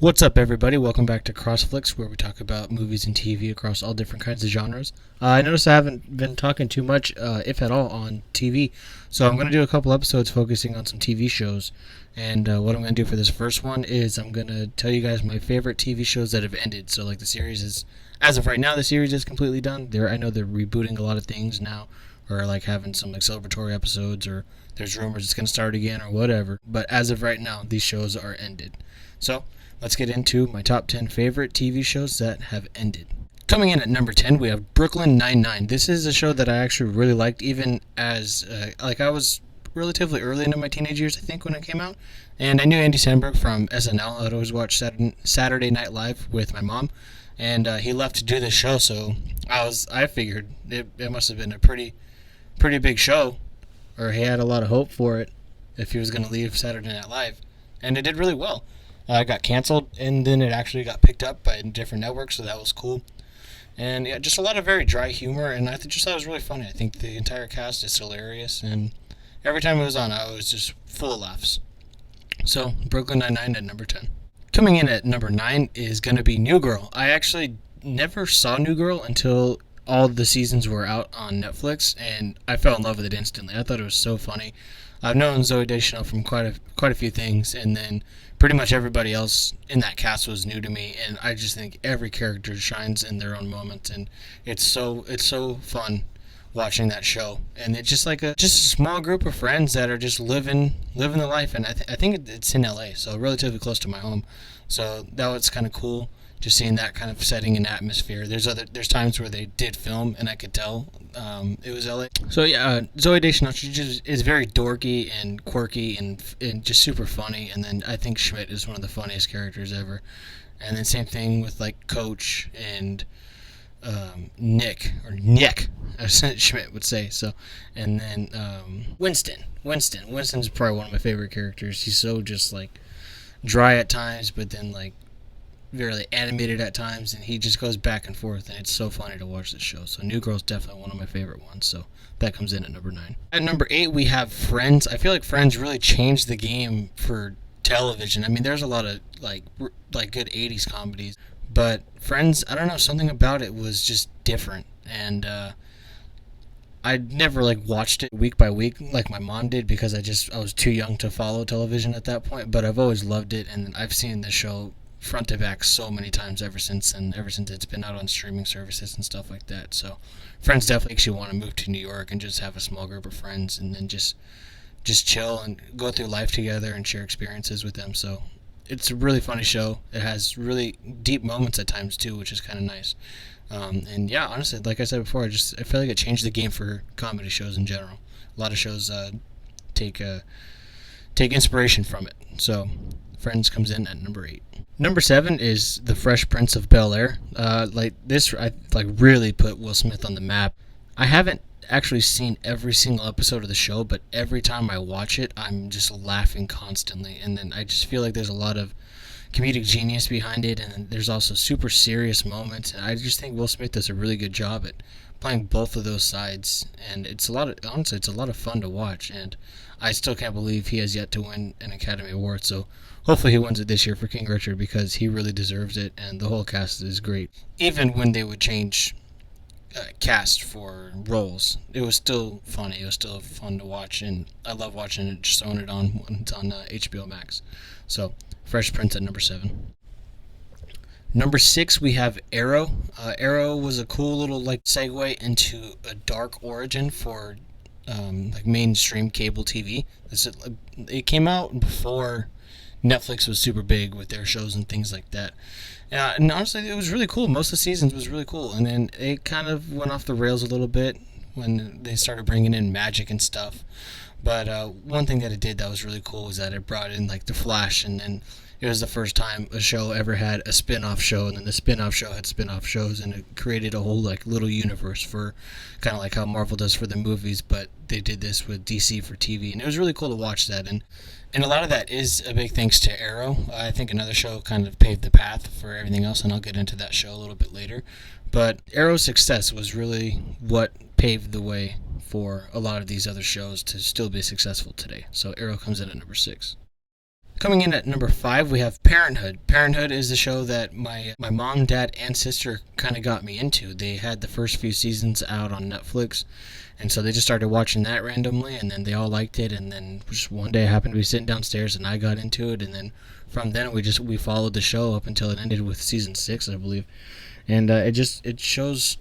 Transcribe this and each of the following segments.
What's up, everybody? Welcome back to CrossFlix, where we talk about movies and TV across all different kinds of genres. I noticed I haven't been talking too much, if at all, on TV, so I'm going to do a couple episodes focusing on some TV shows. And what I'm going to do for this first one is I'm going to tell you guys my favorite TV shows that have ended. So, like, the series is, as of right now, the series is completely done. I know they're rebooting a lot of things now, or like having some like celebratory episodes, or there's rumors it's going to start again, or whatever. But as of right now, these shows are ended. So let's get into my top 10 favorite TV shows that have ended. Coming in at number 10, we have Brooklyn Nine-Nine. This is a show that I actually really liked, even as, I was relatively early into my teenage years, I think, when it came out. And I knew Andy Samberg from SNL. I'd always watch Saturday Night Live with my mom. And he left to do this show, so I figured it must have been a pretty big show, or he had a lot of hope for it if he was going to leave Saturday Night Live. And it did really well. It got canceled, and then it actually got picked up by different networks, so that was cool. And yeah, just a lot of very dry humor, and just thought it was really funny. I think the entire cast is hilarious, and every time it was on, I was just full of laughs. So, Brooklyn Nine-Nine at number 10. Coming in at number 9 is going to be New Girl. I actually never saw New Girl until all the seasons were out on Netflix, and I fell in love with it instantly. I thought it was so funny. I've known Zooey Deschanel from quite a few things, and then pretty much everybody else in that cast was new to me, and I just think every character shines in their own moment, and it's so fun watching that show. And it's just like a small group of friends that are just living the life, and I think it's in LA, so relatively close to my home. So that was kind of cool, just seeing that kind of setting and atmosphere. There's times where they did film, and I could tell it was LA. So yeah, Zooey Deschanel, she just is very dorky and quirky and just super funny. And then I think Schmidt is one of the funniest characters ever. And then same thing with like Coach and Nick, as Schmidt would say. So, and then Winston's probably one of my favorite characters. He's so just like dry at times, but then like very animated at times, and he just goes back and forth, and it's so funny to watch this show. So New Girl's definitely one of my favorite ones, so that comes in at number 9. At number 8, we have Friends. I feel like Friends really changed the game for television. I mean, there's a lot of like good 80s comedies, but Friends, I don't know, something about it was just different. And I never like watched it week by week like my mom did, because I was too young to follow television at that point. But I've always loved it, and I've seen the show front to back so many times ever since it's been out on streaming services and stuff like that. So Friends definitely makes you want to move to New York and just have a small group of friends, and then just chill and go through life together and share experiences with them. So it's a really funny show. It has really deep moments at times too, which is kind of nice. And yeah, honestly, like I said before, I feel like it changed the game for comedy shows in general. A lot of shows take inspiration from it. So Friends comes in at number 8. Number 7 is The Fresh Prince of Bel Air. I really put Will Smith on the map. I haven't actually seen every single episode of the show, but every time I watch it, I'm just laughing constantly. And then I just feel like there's a lot of comedic genius behind it, and there's also super serious moments. And I just think Will Smith does a really good job at playing both of those sides, and it's a lot of fun to watch. And I still can't believe he has yet to win an Academy Award. So hopefully he wins it this year for King Richard, because he really deserves it, and the whole cast is great. Even when they would change cast for roles, it was still funny. It was still fun to watch, and I love watching it, just throwing it on when it's on HBO Max. So Fresh Prince at number 7. Number 6, we have Arrow. Arrow was a cool little like segue into a dark origin for like mainstream cable TV. It came out before Netflix was super big with their shows and things like that. And honestly, it was really cool. Most of the seasons was really cool. And then it kind of went off the rails a little bit when they started bringing in magic and stuff. But one thing that it did that was really cool was that it brought in like The Flash, and then it was the first time a show ever had a spin-off show, and then the spin-off show had spin-off shows, and it created a whole like little universe for kind of like how Marvel does for the movies, but they did this with DC for TV, and it was really cool to watch that. And a lot of that is a big thanks to Arrow. I think another show kind of paved the path for everything else, and I'll get into that show a little bit later. But Arrow's success was really what paved the way for a lot of these other shows to still be successful today. So Arrow comes in at number 6. Coming in at number 5, we have Parenthood. Parenthood is the show that my mom, dad, and sister kind of got me into. They had the first few seasons out on Netflix, and so they just started watching that randomly, and then they all liked it. And then just one day I happened to be sitting downstairs, and I got into it, and then from then we followed the show up until it ended with season 6, I believe. And it shows.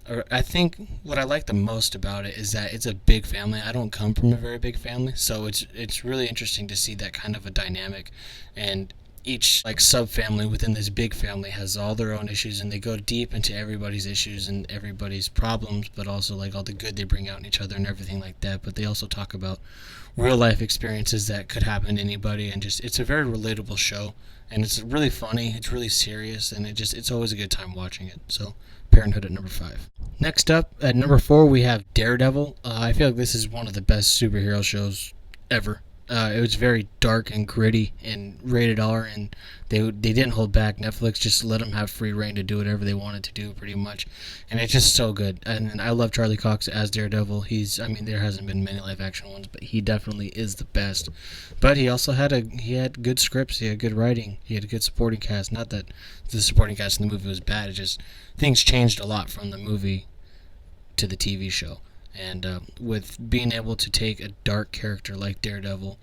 Or I think what I like the most about it is that it's a big family. I don't come from a very big family, so it's really interesting to see that kind of a dynamic, and each like sub family within this big family has all their own issues, and they go deep into everybody's issues and everybody's problems, but also like all the good they bring out in each other and everything like that. But they also talk about real life experiences that could happen to anybody, and just it's a very relatable show, and it's really funny, it's really serious, and it's always a good time watching it. So Parenthood at number 5. Next up at number 4, we have Daredevil. I feel like this is one of the best superhero shows ever. It was very dark and gritty and rated R, and they didn't hold back. Netflix just let them have free reign to do whatever they wanted to do, pretty much, and it's just so good. And I love Charlie Cox as Daredevil. I mean, there hasn't been many live action ones, but he definitely is the best. But he also had good scripts, he had good writing, he had a good supporting cast. Not that the supporting cast in the movie was bad; it just things changed a lot from the movie to the TV show. And with being able to take a dark character like Daredevil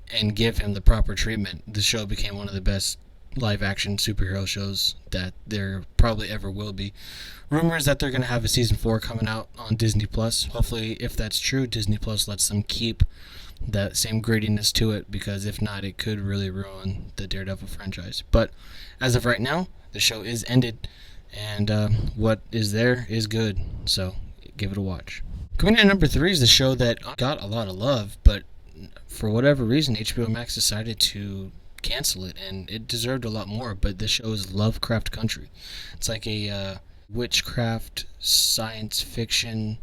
and give him the proper treatment, the show became one of the best live action superhero shows that there probably ever will be. Rumors that they're going to have a season 4 coming out on Disney Plus. Hopefully, if that's true, Disney Plus lets them keep that same grittiness to it, because if not, it could really ruin the Daredevil franchise. But as of right now, the show is ended, and what is there is good, so give it a watch. Coming in at number 3 is the show that got a lot of love, but for whatever reason, HBO Max decided to cancel it, and it deserved a lot more. But this show is Lovecraft Country. It's like a witchcraft, science fiction,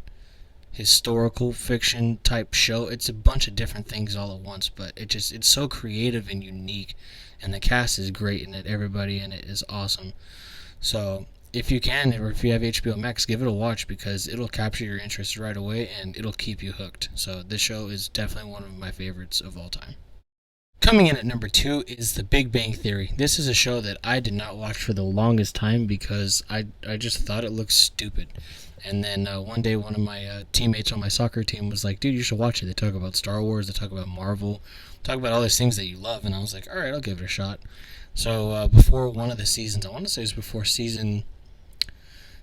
historical fiction type show. It's a bunch of different things all at once, but it's so creative and unique, and the cast is great in it. Everybody in it is awesome. So if you can, or if you have HBO Max, give it a watch, because it'll capture your interest right away and it'll keep you hooked. So this show is definitely one of my favorites of all time. Coming in at number 2 is The Big Bang Theory. This is a show that I did not watch for the longest time because I just thought it looked stupid. And then one day one of my teammates on my soccer team was like, dude, you should watch it. They talk about Star Wars, they talk about Marvel, talk about all these things that you love. And I was like, alright, I'll give it a shot. So before one of the seasons, I want to say it was before season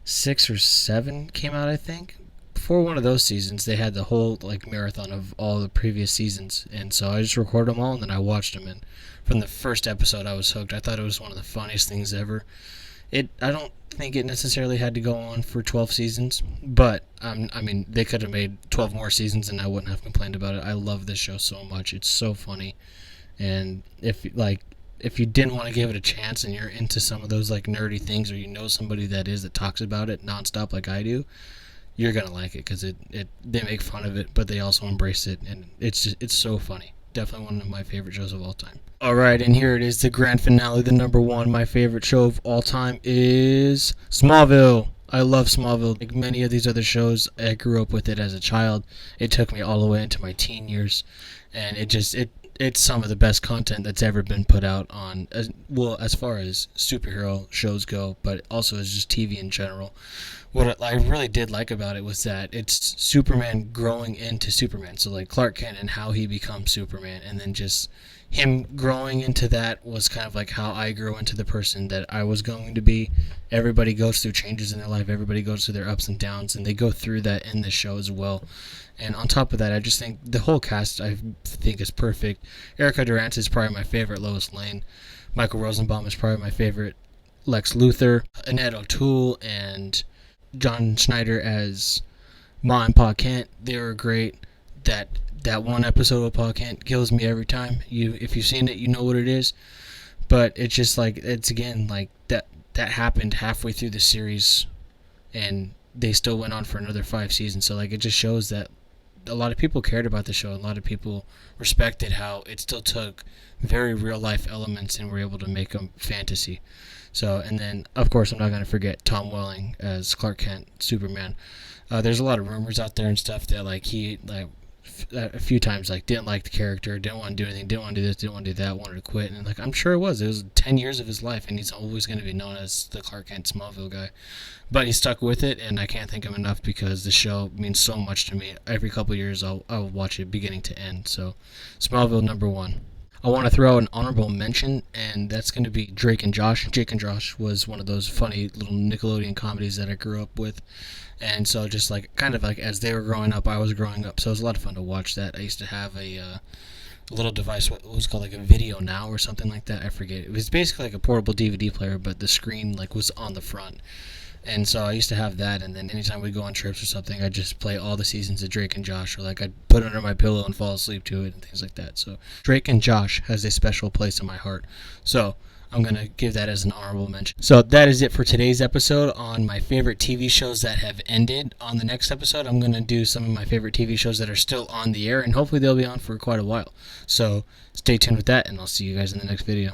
6 or 7 came out, I think. Before one of those seasons, they had the whole like marathon of all the previous seasons, and so I just recorded them all and then I watched them. And from the first episode, I was hooked. I thought it was one of the funniest things ever. I don't think it necessarily had to go on for 12 seasons, but I mean, they could have made 12 more seasons and I wouldn't have complained about it. I love this show so much. It's so funny, and if you didn't want to give it a chance and you're into some of those like nerdy things, or you know somebody that talks about it nonstop like I do, you're gonna like it, because they make fun of it, but they also embrace it, and it's so funny. Definitely one of my favorite shows of all time. Alright, and here it is, the grand finale, the number 1, my favorite show of all time is Smallville. I love Smallville. Like many of these other shows, I grew up with it as a child. It took me all the way into my teen years, and it's some of the best content that's ever been put out on, as far as superhero shows go, but also as just TV in general. What I really did like about it was that it's Superman growing into Superman. So like Clark Kent and how he becomes Superman, and then just him growing into that was kind of like how I grew into the person that I was going to be. Everybody goes through changes in their life. Everybody goes through their ups and downs, and they go through that in the show as well. And on top of that, I just think the whole cast, I think, is perfect. Erica Durant is probably my favorite Lois Lane. Michael Rosenbaum is probably my favorite Lex Luthor. Annette O'Toole and John Schneider as Ma and Pa Kent, they were great. That one episode of Pa Kent kills me every time. If you've seen it, you know what it is. But it's just like, it's again like that happened halfway through the series, and they still went on for another 5 seasons. So like, it just shows that a lot of people cared about the show. A lot of people respected how it still took very real life elements and were able to make them fantasy. So, and then of course I'm not going to forget Tom Welling as Clark Kent, Superman. There's a lot of rumors out there and stuff that a few times, like, didn't like the character, didn't want to do anything, didn't want to do this, didn't want to do that, wanted to quit. And like, I'm sure it was 10 years of his life, and he's always going to be known as the Clark Kent Smallville guy. But he stuck with it, and I can't thank him enough because the show means so much to me. Every couple of years I'll watch it beginning to end. So Smallville #1. I want to throw out an honorable mention, and that's going to be Drake and Josh. Jake and Josh was one of those funny little Nickelodeon comedies that I grew up with. And so just like, kind of like as they were growing up, I was growing up. So it was a lot of fun to watch that. I used to have a little device, what was called like a Video Now or something like that. I forget. It was basically like a portable DVD player, but the screen like was on the front. And so I used to have that, and then anytime we go on trips or something, I'd just play all the seasons of Drake and Josh, or like I'd put it under my pillow and fall asleep to it and things like that. So Drake and Josh has a special place in my heart. So I'm going to give that as an honorable mention. So that is it for today's episode on my favorite TV shows that have ended. On the next episode, I'm going to do some of my favorite TV shows that are still on the air, and hopefully they'll be on for quite a while. So stay tuned with that, and I'll see you guys in the next video.